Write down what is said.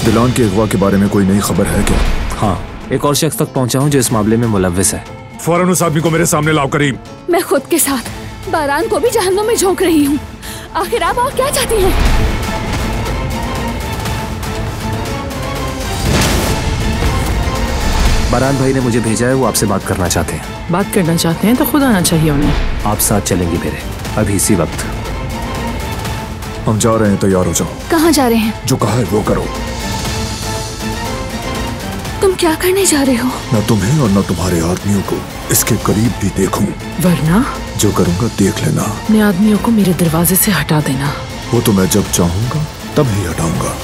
दिलान के अगवा के बारे में कोई नई खबर है क्या? हाँ, एक और शख्स तक पहुंचा हूँ जो इस मामले में मुलव्विस है। फौरन उस आदमी को मेरे सामने लाओ करीम। मैं खुद के साथ बारान को भी जहन्नुम में झोंक रही हूँ। आखिर आप और क्या चाहती हैं? बारान भाई ने मुझे भेजा है, वो आपसे बात करना चाहते हैं। बात करना चाहते हैं तो खुद आना चाहिए उन्हें। आप साथ चलेंगी मेरे, अभी इसी वक्त। हम जा रहे हैं, तैयार हो जाओ। कहाँ जा रहे हैं? जो कहा है वो करो। तुम क्या करने जा रहे हो? न तुम्हें और न तुम्हारे आदमियों को इसके करीब भी देखूं। वरना जो करूंगा देख लेना। अपने आदमियों को मेरे दरवाजे से हटा देना। वो तो मैं जब चाहूंगा तब ही हटाऊंगा।